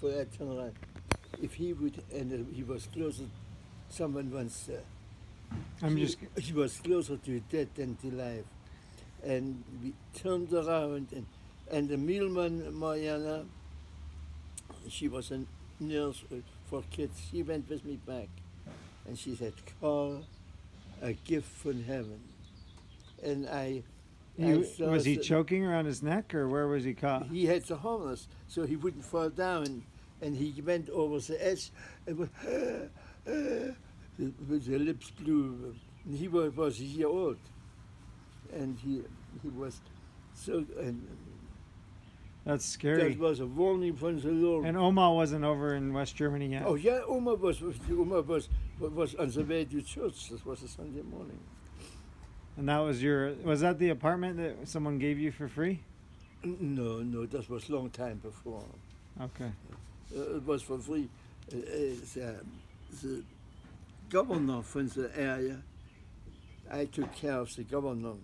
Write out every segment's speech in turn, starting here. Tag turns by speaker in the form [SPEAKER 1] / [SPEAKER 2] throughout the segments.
[SPEAKER 1] before I turn around, if he would, and he was closer, someone once, he was closer to death than to life. And we turned around, and the Milman, Mariana, she was a nurse for kids. She went with me back, and she said, Karl, a gift from heaven. And
[SPEAKER 2] was he choking around his neck, or where was he caught?
[SPEAKER 1] He had the harness, so he wouldn't fall down, and he went over the edge, and with the lips blew. And he was a year old, and he was so. And
[SPEAKER 2] that's scary.
[SPEAKER 1] That was a warning from the Lord.
[SPEAKER 2] And Oma wasn't over in West Germany yet.
[SPEAKER 1] Oh yeah, Oma was on the way to church. This was a Sunday morning.
[SPEAKER 2] And that was that the apartment that someone gave you for free?
[SPEAKER 1] No, that was a long time before.
[SPEAKER 2] Okay.
[SPEAKER 1] It was for free. The governor from the area, I took care of the governor.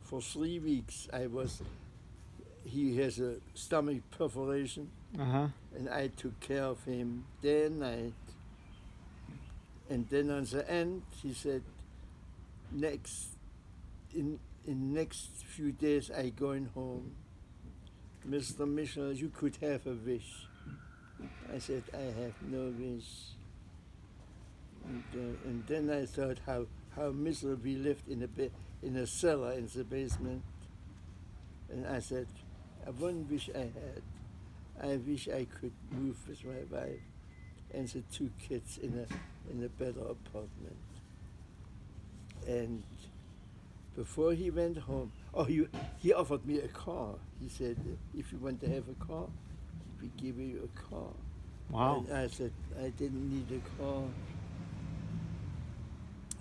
[SPEAKER 1] For 3 weeks, he has a stomach perforation, and I took care of him day and night. And then on the end, he said, in next few days I going home. Mr. Michel, you could have a wish. I said, I have no wish. And then I thought how miserable we lived in a cellar in the basement. And I said, one wish I had. I wish I could move with my wife and the 2 kids in a better apartment. And before he went home, he offered me a car. He said, if you want to have a car, we give you a car.
[SPEAKER 2] Wow.
[SPEAKER 1] And I said, I didn't need a car.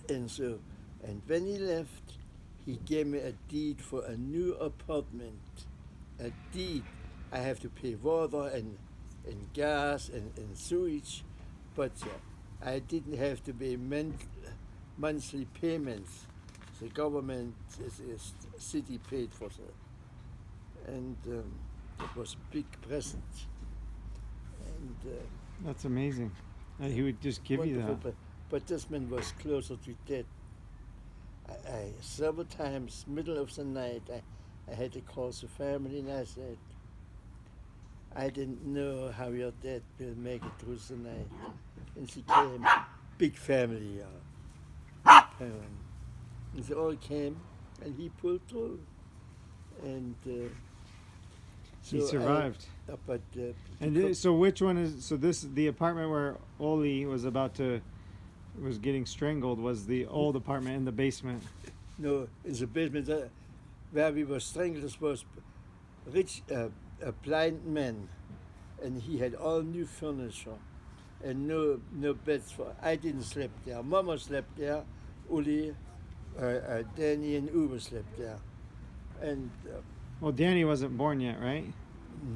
[SPEAKER 1] And when he left, he gave me a deed for a new apartment. A deed. I have to pay water and gas and sewage, but I didn't have to pay monthly payments. The government, is city paid for that. And it was a big present. And
[SPEAKER 2] that's amazing. And he would just give you that.
[SPEAKER 1] But this man was closer to death. I several times, middle of the night, I had to call the family, and I said, I didn't know how your dad will make it through the night. And she came, big family, big parent. And they all came, and he pulled through. And so
[SPEAKER 2] he survived. So which one is, the apartment where Ollie was getting strangled was the old apartment in the basement?
[SPEAKER 1] No, in the basement where we were strangled, this was a blind man, and he had all new furniture and no beds for. I didn't sleep there. Mama slept there. Ollie, Danny, and Uwe slept there. And
[SPEAKER 2] well, Danny wasn't born yet, right?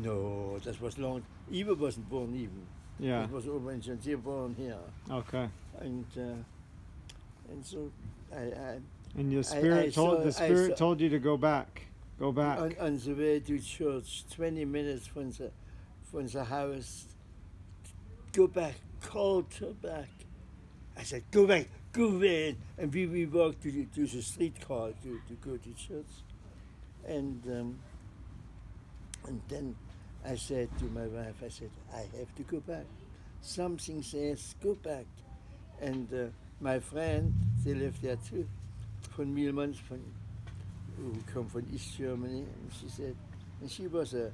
[SPEAKER 1] No, that was long. Uwe wasn't born even.
[SPEAKER 2] Yeah.
[SPEAKER 1] It was over in Gentil born here.
[SPEAKER 2] Okay.
[SPEAKER 1] And so I.
[SPEAKER 2] And the spirit told you to go back. Go back.
[SPEAKER 1] On the way to church, 20 minutes from the house. Go back, called her back. I said, go back, go away. And we walked to the streetcar to go to church. And then I said to my wife, I said, I have to go back. Something says, go back. And my friend, they lived there too, von Mielmans, who come from East Germany, and she said, and she was a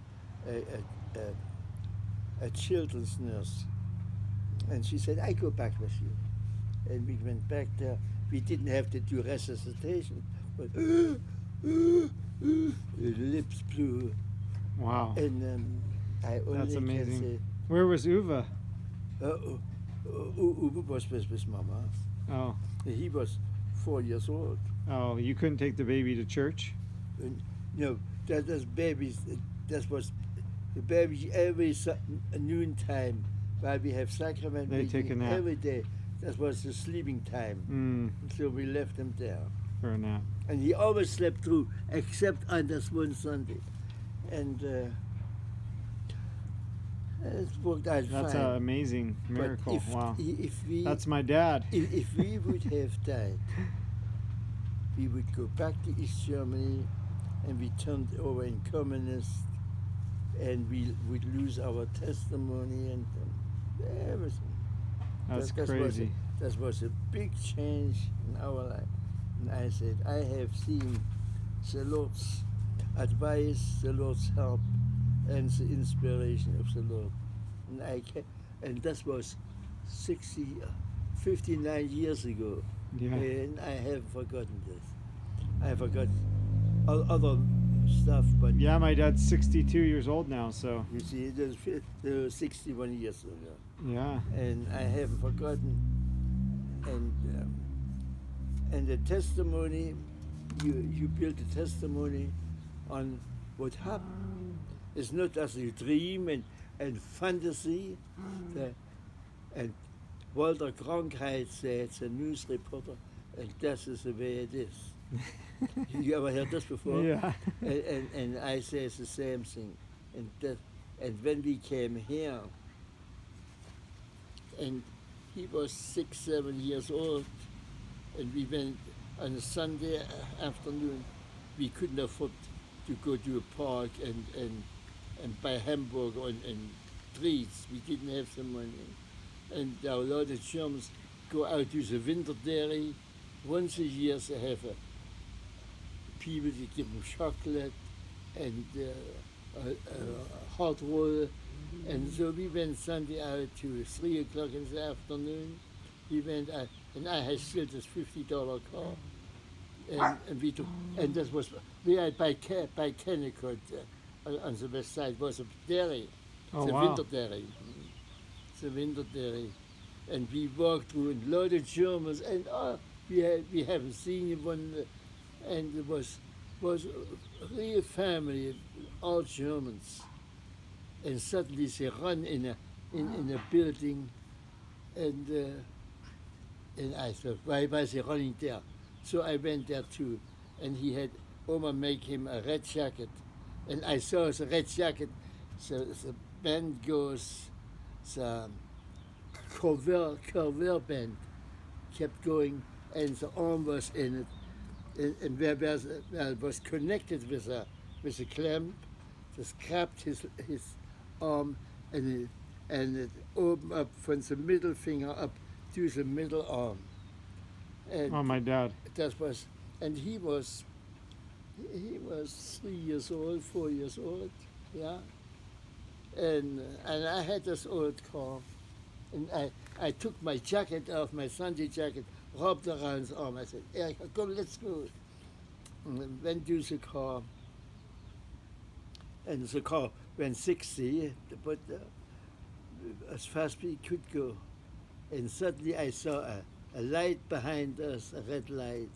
[SPEAKER 1] children's nurse, and she said, I go back with you. And we went back there. We didn't have to do resuscitation, but the lips blew.
[SPEAKER 2] Wow.
[SPEAKER 1] And I only
[SPEAKER 2] That's amazing.
[SPEAKER 1] Can say,
[SPEAKER 2] where was Uwe?
[SPEAKER 1] Uwe was with Mama.
[SPEAKER 2] Oh.
[SPEAKER 1] He was 4 years old.
[SPEAKER 2] Oh, you couldn't take the baby to church?
[SPEAKER 1] No, that was babies. That was the baby every noontime while we have sacrament.
[SPEAKER 2] They take a nap
[SPEAKER 1] every day. That was the sleeping time. So we left him there
[SPEAKER 2] for a nap.
[SPEAKER 1] And he always slept through, except on this one Sunday. And It worked out
[SPEAKER 2] That's
[SPEAKER 1] fine.
[SPEAKER 2] an amazing
[SPEAKER 1] But
[SPEAKER 2] miracle. Wow.
[SPEAKER 1] if we
[SPEAKER 2] That's my dad.
[SPEAKER 1] if we would have died, we would go back to East Germany, and we turned over in communist, and we would lose our testimony and everything.
[SPEAKER 2] That's crazy.
[SPEAKER 1] That was a big change in our life. And I said, I have seen the Lord's advice, the Lord's help, and the inspiration of the Lord. And that was 59 years ago.
[SPEAKER 2] Yeah.
[SPEAKER 1] And I haven't forgotten this. I forgot other stuff, but
[SPEAKER 2] Yeah, my dad's 62 years old now, so.
[SPEAKER 1] you see, it was 61 years ago.
[SPEAKER 2] Yeah.
[SPEAKER 1] And I haven't forgotten. And the testimony, you build a testimony on what happened. It's not as a dream and fantasy. And Walter Cronkite said, the news reporter, and that is the way it is. You ever heard this before?
[SPEAKER 2] Yeah.
[SPEAKER 1] And I say the same thing. And when we came here, and he was 6, 7 years old, and we went on a Sunday afternoon. We couldn't afford to go to a park and buy hamburger and treats. We didn't have the money. And a lot of Germans go out to the winter dairy. Once a year they have people that give them chocolate and hot roll. And so we went Sunday out to 3 o'clock in the afternoon. We went out, and I had still this $50 car. And we took, and that was, we had by Kennecott on the west side was a dairy.
[SPEAKER 2] Oh,
[SPEAKER 1] the
[SPEAKER 2] wow.
[SPEAKER 1] winter dairy. The winter dairy. And we walked through and a lot of Germans, and we haven't seen one, and it was a real family, all Germans. And suddenly they run in a building, and I thought, why was he running there? So I went there too, and he had Oma make him a red jacket, and I saw the red jacket. The band goes, the Corvette band kept going, and the arm was in it, and where it was connected with a clamp, just grabbed his arm, and it opened up from the middle finger up to the middle arm. And
[SPEAKER 2] Oh, my dad.
[SPEAKER 1] that was, and he was 3 years old, 4 years old, yeah. And I had this old car, and I took my jacket off, my Sunday jacket, rubbed around his arm. I said, Eric, come, let's go. And went to the car, and the car went 60, but as fast as we could go. And suddenly I saw a light behind us, a red light,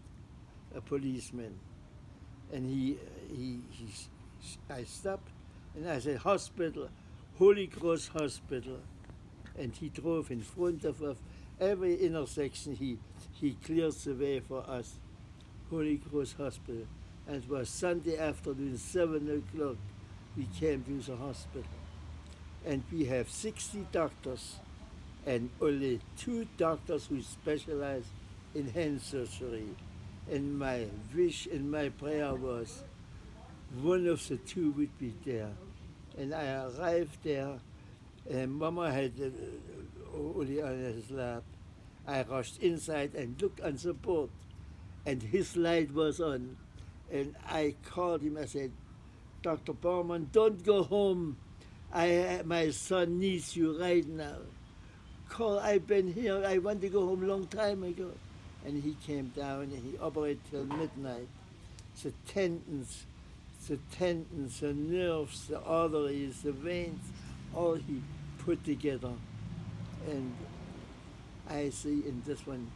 [SPEAKER 1] a policeman. And I stopped, and I said, hospital, Holy Cross Hospital. And he drove in front of every intersection. He clears the way for us, Holy Cross Hospital. And it was Sunday afternoon, 7 o'clock, we came to the hospital. And we have 60 doctors, and only 2 doctors who specialize in hand surgery. And my wish and my prayer was one of the 2 would be there. And I arrived there, and Mama had Ollie on his lap. I rushed inside and looked on the board, and his light was on. And I called him, I said, Dr. Baumann, don't go home. My son needs you right now. Karl, I've been here. I want to go home a long time ago. And he came down and he operated till midnight. The tendons, the nerves, the arteries, the veins, all he put together. And I see in this one,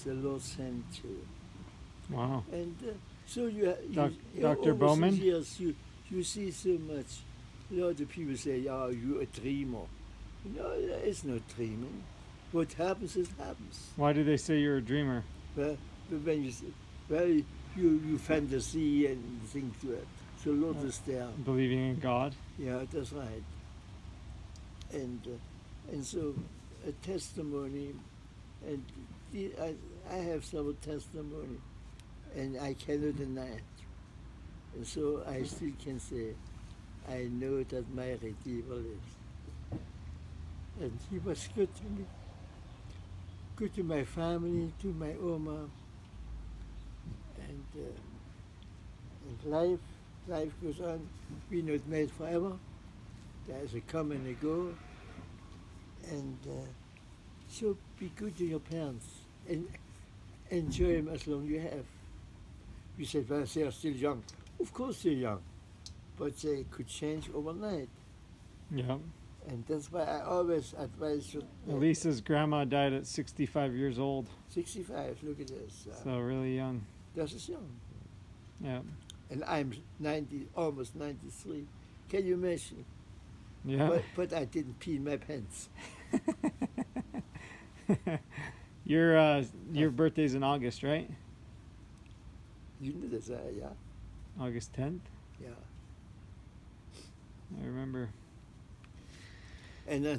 [SPEAKER 1] the Lord sent you.
[SPEAKER 2] Wow.
[SPEAKER 1] And so you
[SPEAKER 2] Dr.
[SPEAKER 1] over
[SPEAKER 2] Bowman?
[SPEAKER 1] the years, you see so much. A lot of people say, "Oh, you're a dreamer." No, it's not dreaming. What happens, it happens.
[SPEAKER 2] Why do they say you're a dreamer?
[SPEAKER 1] But when you fantasy and think, the Lord is there.
[SPEAKER 2] Believing in God?
[SPEAKER 1] Yeah, that's right. and so a testimony, and I have some testimony, and I cannot deny it. And so I still can say, I know that my Redeemer lives. And he was good to me, good to my family, to my Oma, and life goes on. We're not made forever. There's a come and a go. And so be good to your parents and enjoy them as long as you have. You said, well, they are still young. Of course they're young, but they could change overnight.
[SPEAKER 2] Yeah.
[SPEAKER 1] And that's why I always advise you.
[SPEAKER 2] Elisa's grandma died at 65 years old.
[SPEAKER 1] 65, look at this.
[SPEAKER 2] So really young.
[SPEAKER 1] That is young.
[SPEAKER 2] Yeah.
[SPEAKER 1] And I'm 90, almost 93. Can you imagine?
[SPEAKER 2] Yeah.
[SPEAKER 1] But I didn't pee in my pants.
[SPEAKER 2] Your birthday's in August, right?
[SPEAKER 1] You know this, yeah?
[SPEAKER 2] August 10th?
[SPEAKER 1] Yeah.
[SPEAKER 2] I remember.
[SPEAKER 1] And then